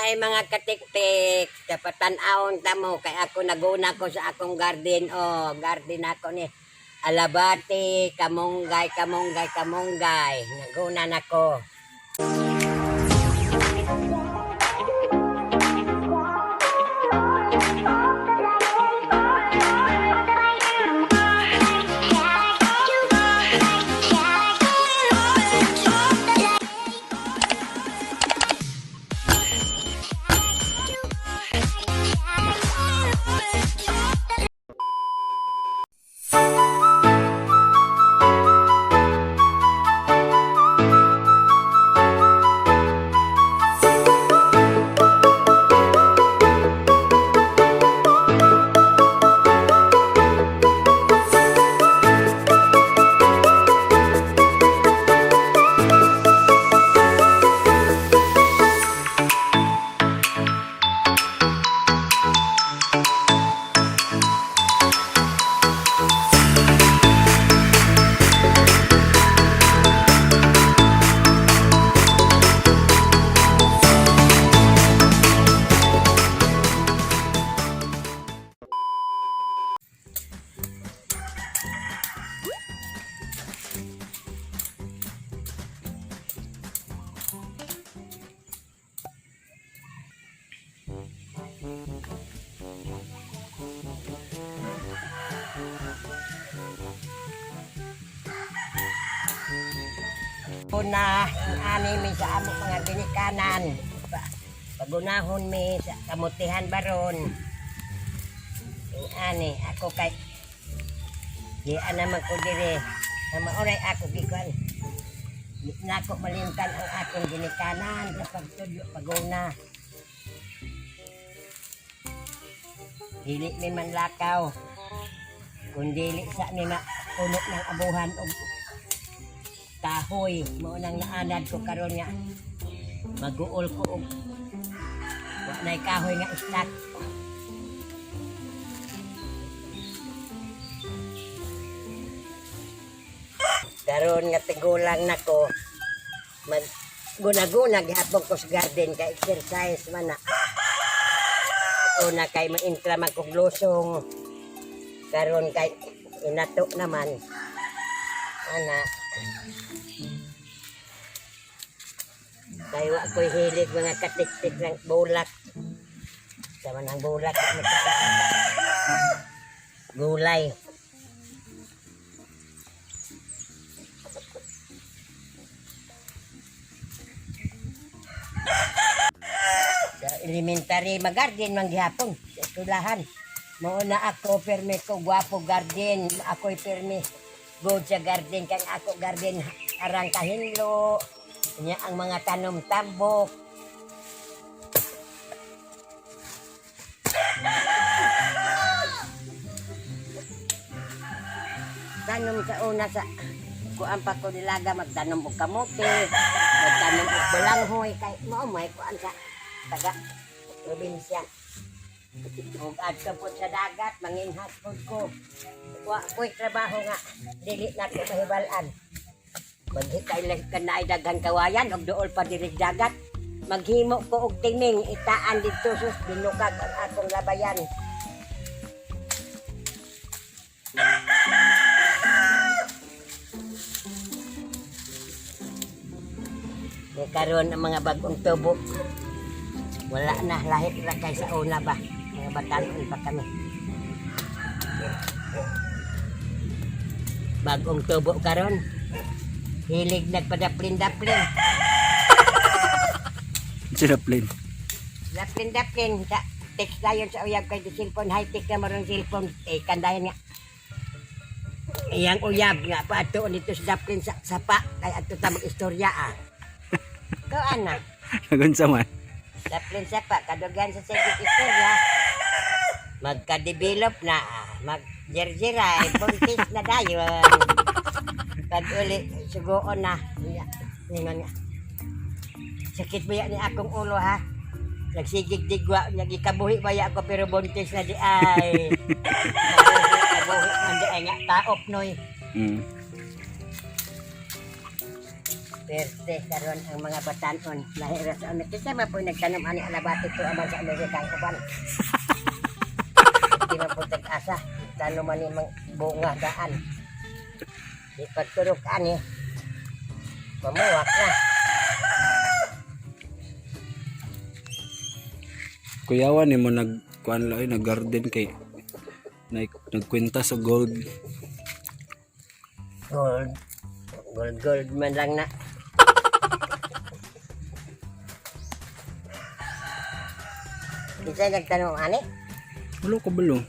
Ay mga katiktik, dapat tan-awon tamo kay ako naguna ko sa akong garden. Oh, garden ako ni alabati, kamunggay, kamunggay, kamunggay. Naguna nako. Una, ang anime sa amo mga ginikanan. Pagunahon mi sa kamutihan baron. Ang ani, ako kay di naman ko dire. Na mauray ako gikuan. Di na ako malimtan ang akong ginikanan sa pagtudyo paguna. Dili mi man lakaw. Kung dili sa mi puno ng abuhan o kahoy mo nang naanad ko karon nga maguol ko og wa nay kahoy nga istak. Karon nga tigulang nako mag guna-guna gihapon ko sa garden kay exercise man na. Una kay ma-intra man kog lusong. Karon kay inato naman ana kaya ako'y hilig mga katiktik ng bulak. Sama ng bulak. Gulay. Sa elementary mag-garden mang gihapon. Sa eskwelahan. Mauna ako permi ko gwapo garden. Ako'y permi good sa garden. Kang ako garden arang kahinlo. Nya ang mga tanom tambok. Tanom sa una sa kuan pa ko nilaga magtanom og kamote, magtanom og balanghoy kay mao may kuan sa taga probinsya. Ug adto pud sa dagat manginhat pud ko. Wa ko'y trabaho nga dili na ko mahibalan. Maghikay lang ka na ay daghang kawayan og dool pa diri dagat. Maghimo ko og timing itaan dito sus binukag ang atong labayan. Karon ang mga bagong tubo. Wala na lahi ra kay sa una ba. Mga batanon pa kami. Bagong tubo karon. Hilig nagpadaplin-daplin. Daplin. Daplin-daplin. Text dayon sa uyab kay di cellphone. High-tech na marong cellphone. Kandayan nga. Iyang uyab nga. Paatoon dito sa daplin sa sapa. Kaya ato tamang istorya ah. Ikaw ana. Nagunsa man. Daplin sapa. Kadugan sa segit istorya. Magka-develop na. Mag-jerjeray. Buntis na dayon. Pag uli, sugoon na. Ningon nga. Sakit ba yan ni akong ulo ha? Nagsigig-digwa, nagikabuhi ba yan ako pero buntis na di ay. Kabuhi man di ay nga taop noy. Perte karon ang mga batanon lahira sa Amerika. Kasi man po nagtanom ani alabati to aman sa Amerika ang uban. Di man po tag-asa. Tanom man yung bunga daan. Di pagturok ani. Mamuwak na. Kuyawan ni mo nagkuan lang nag-garden kay nagkwenta sa gold. Gold man lang na. Isa nagtanong ani? Walo ko balo.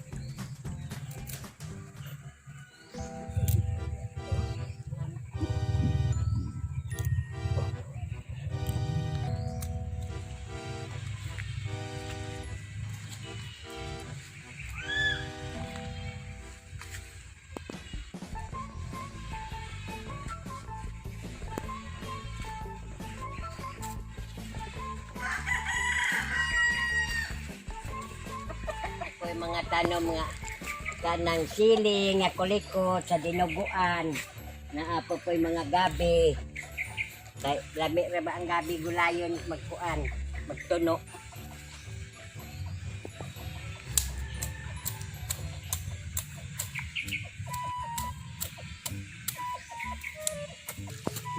Ako'y mga tanom nga kanang sili nga kulikot sa dinuguan. Naapo ko'y mga gabi. Kay lami ra ba ang gabi gulayon magkuan, magtuno.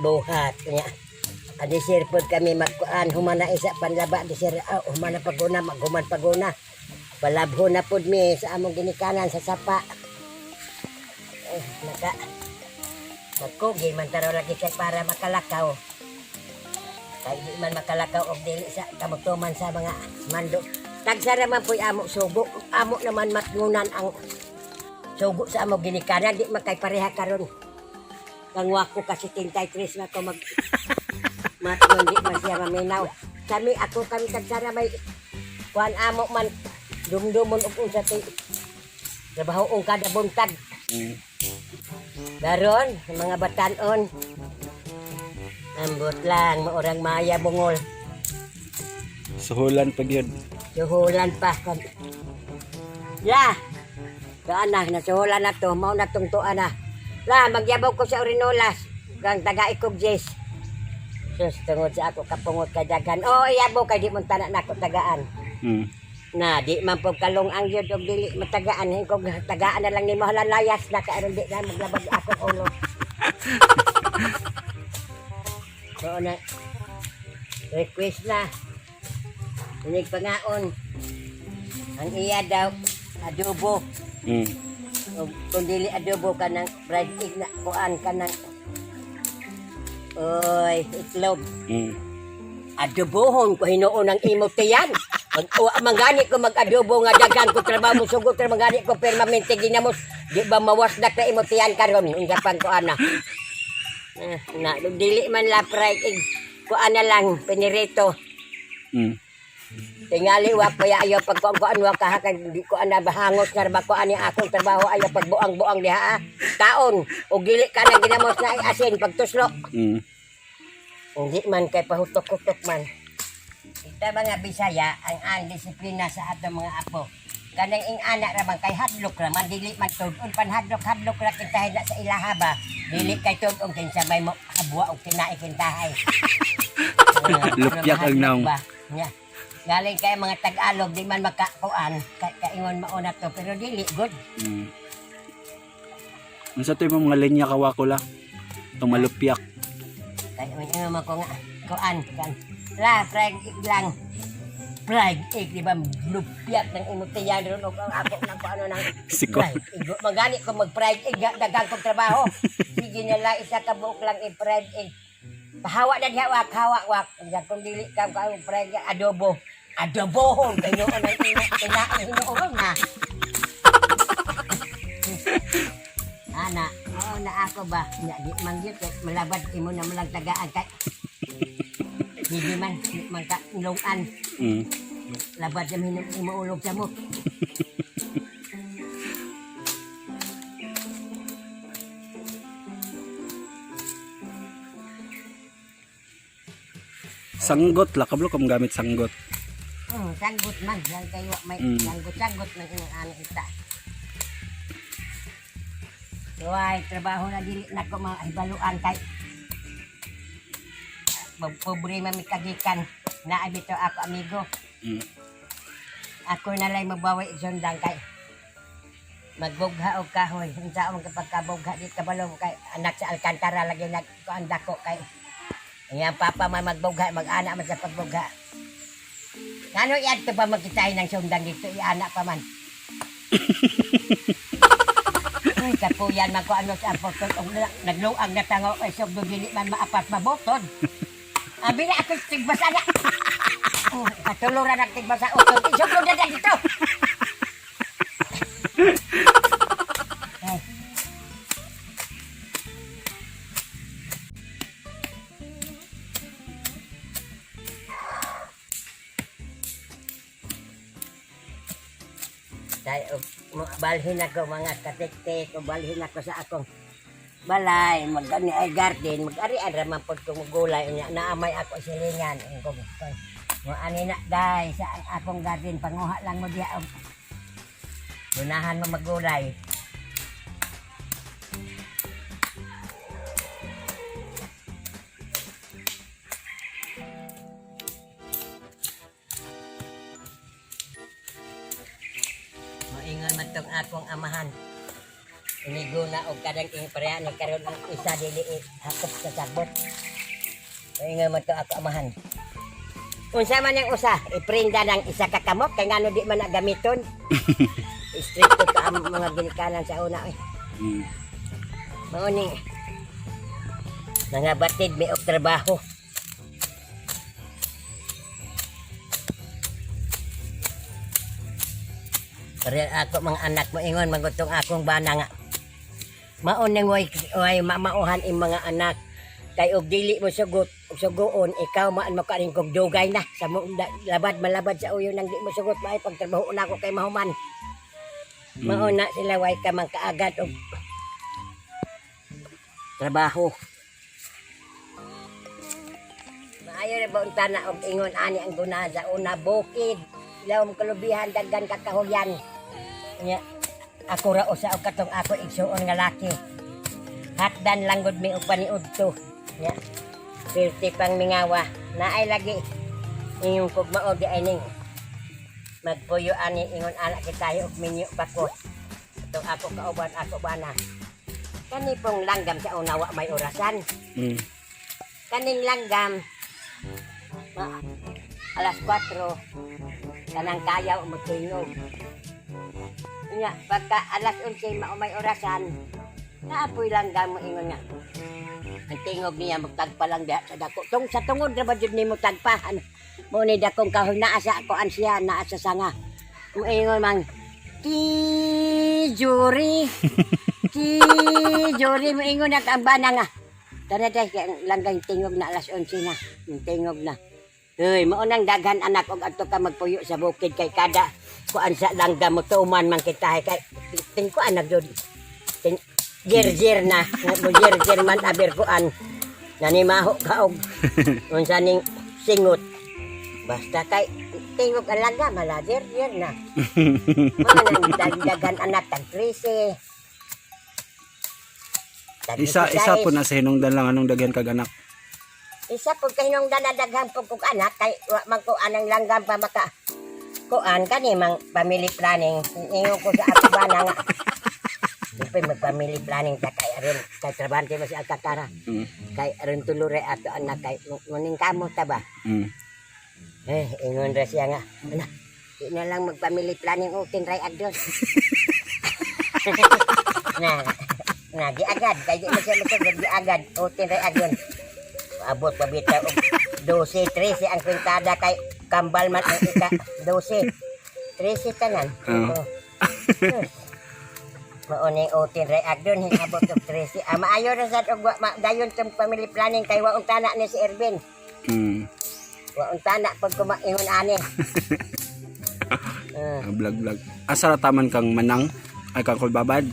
Buhat nya. Adi sir pod kami magkuan humana isa panlaba di sir humana paguna maghuman paguna. Balabho na pod mi sa among ginikanan sa sapa. Naka magkugi man taro lagi kay para makalakaw. Kay di man makalakaw og dili sa kamugtuman sa mga mando. Tagsara man po'y amo sugo. Amo naman matngunan ang sugo sa among ginikanan di makay pareha karon. Kangwa ko kasi 33 na ko mag matngon di man siya maminaw. Kami tagsara may kuan amo man dumdumon og unsa tay trabaho ong kada buntag. Daron mga batanon ambot lang maurang maya bungol. Suhulan pag yun. Suhulan pa kan. La. Kaana na suhulan na to, mao na tong tuan na. La magyabaw ko sa Orinolas kang taga Ikog Jess. Sus tungod sa ako kapungot kay dagan. Oh iyabaw kay di mo tanan nako tagaan. Na di man po kalong ang yun og dili matagaan kung tagaan na lang ni mahalan layas na kaaron di na maglabag akong ulo. So na request na inig pangaon ang iya daw adobo. O kung dili adobo ka ng fried egg na kuan ka ng oy itlog. Adobohon ko hinuon ang imo tiyan. Mangani ko mag-adobo nga dagan ko trabaho mo sugot tra mangani ko permanente ginamos di ba mawas na ka imo tiyan karon unsa pang ko ana na dili man la fried egg ko ana lang pinirito tingali wa pa ayo pag ko wa ka di ko ana bahangos nga ba ko ani akong trabaho ayo pagbuang-buang diha taon og dili ka na ginamos na asin pagtuslo hindi man kay pahutok-hutok man. Ita mga Bisaya ang disiplina sa ato mga apo. Kanang ing anak ra bang kay hadlok ra man dili man tudon pan hadlok ra kintahay na sa ilaha ba. Dili kay tudon kinsa may mo habwa og kinaay kintahay. Lupyak ang naong. Nya. Galing kay mga Tagalog di man makakuan kay kaingon mauna to pero dili good. Unsa to yung mga linya kawako la? Tong malupyak. Kay mo ko nga kuan kan. La, fried egg lang. Fried egg, di ba? Lupyak ng imutiyan ron. O ako ng ano ng fried egg. Magani ko mag-fried egg, dagang kong trabaho. Sige nila, isa ka buok lang i-fried egg. Pahawa na diha, wak. Kung dili ka fried egg, adobo. Adobohon. Kaya noon ang hinuon na. Ana, oo na ako ba? Di mangyot, malabad, imo na malang tagaan. Hindi man ka ilugan. Labad na imuulog sa mo. Sanggot la kablo kam gamit sanggot. Sanggot man lang kayo may sanggot man inang ano ita. Tuway trabaho na dili nako mahibaluan kay problema mi kagikan na abito ako amigo. Ako na lang mabawi sundang kay magbugha og kahoy. Unsa man kapag kabugha di kabalo kay anak sa Alcantara lagi nagkuan dako kay yang papa man magbugha mag-ana man sa pagbugha. Ngano iad to pa magkitahin ng sundang dito i-ana pa man. Ay, kapuyan man ko ano sa apostol nagluang na tango ay sugdo dili man maapat mabotod. Abi na ako tigbasa na. Katuluran ang tigbasa utod. Isugdo na dito. Ay. Dahil balhin ako mga katik-tik, balhin ako sa akong balay, mag-ani ay garden, mag-ari ara man pod kong gulay nya naamay ako silingan ko. Mo ani na dai sa akong garden panguha lang mo diha og unahan mo maggulay. Moingon man tong akong amahan. Iniguna og kadang pareha ni karon ang isa dili hakop sa sagbot. Moingon man to ako amahan. Unsa man yang usa, iprinda ng isa ka kamot kay ngano di man na gamiton. Stricto ka ang mga ginikanan sa una eh. Mao ni mga batid may og trabaho. Pero ako mga anak mo ingon magutong akong bana nga. Mao nang way mamauhan im mga anak kay og dili mo sugot og sugoon ikaw maan mo kaning kog dugay na sa labad malabad sa uyo nang di mo sugot may pagtrabaho na ako kay mahuman. Mao na sila way ka man kaagad og trabaho. Maayo ra ba unta na og ingon ani ang guna sa una bukid. Ilawom kalubihan daggan kakahuyan. Nya ako ra usa og katong ako igsuon nga laki. Hatdan lang gud mi og paniudto. Nya pirti pang mingawa naay lagi inyong kugmao di ay ning magpuyo ani ingon anak kitayo og minyo bako. Itong ako kauban ako bana. Kani pong langgam sa unawa may orasan. Kaning langgam alas 4 kanang kayaw magtuyog. Nya pagka alas 11 mao may orasan naapoy langgam mo ingon nga. Ang tingog niya magtagpa lang diha sa dako. Tung sa tungod ra ba jud nimo tagpahan? Mo ni dakong kahoy naa sa kuan siya naa sa sanga. Mo ingon mang Juri. Juri mo ingon at ang bana nga. Tara day langgang tingog na alas 11 na. Tingog na. Uy, mao nang daghan anak og adto ka magpuyo sa bukid kay kada kuan sa langgam mo tuman man kita kay ting kuan nagdod. Jer-jer na, jer-jer man aber kuan. Nanimaho ka og unsa ning singot. Basta kay tingog ang langgam mala jer-jer na. Manang dagdagan anak tag 13. Isa po na sa hinungdan lang anong daghan kag anak. Isa po kay hinungdan na daghang po kog anak kay wa man ko anang langgam pa maka kuan kani mang family planning. Ingon ko sa ako bana nga. Siyempre mag-family planning ta kay aron kay trabante mo si Alcantara. Kay aron tulure ato anak kay muning kamo ta ba? Ingon ra siya nga. Ana, di na lang mag-family planning o tinray agdos. na di agad kay di mo siya masugod di agad o tinray agyon. Abot pa bitaw og 12 13 ang kwentada kay kambal man ang ika 12 13 tanan. Mauni utin ray agdon hinabot og 13. Maayo ra sad og dayon sa family planning kay wa untana ni si Ervin. Wa untana pag kumaingon ani. Vlog. Asa ra taman kang manang ay kang kulbabad?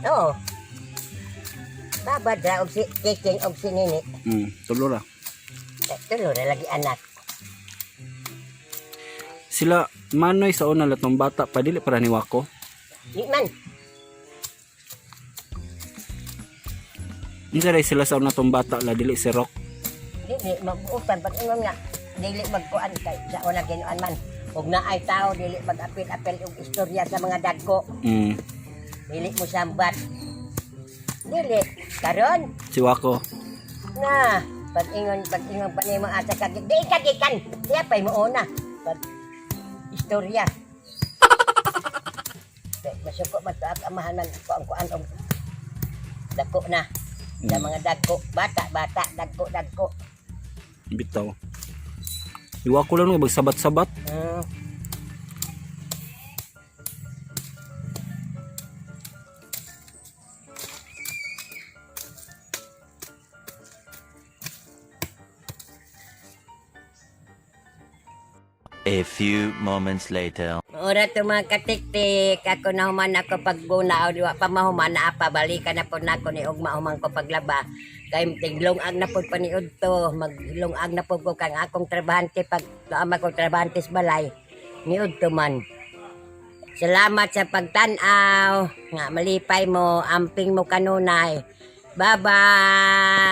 Oo. Babad ra og si Kiking og si Nini. Tulo ra. Tulo ra lagi anak. Sila manoy sa una latong bata padili para ni Wako. Di man. Unsa ray sila sa una tong bata la dili si Rock. Di Di mag-utan pag ingon nga dili magkuan kay sa una kinuan man. Ug naay tao dili mag-apil-apil og istorya sa mga dagko. Dili mo sambat. Dili karon Si Wako. na pag ingon pa nimo asa ka di kagikan. Siya pay mo una. Pag istorya. Masuko man sa amahan man ko ang kuan og dagko na. Sa mga dagko, bata, dagko. Bitaw. Si Wako lang no magsabat-sabat. A few moments later. Ora to mga katiktik, ako na human ako pagbuna o diwa pa mahuman na apa, balikan na po na ako ni Ugma humang ko paglaba. Kay tiglungag na po paniud to, maglungag na po ko kang akong trabahante pag naama ko trabahante sa balay. Niud to man. Salamat sa pagtanaw, nga malipay mo, amping mo kanunay. Bye-bye!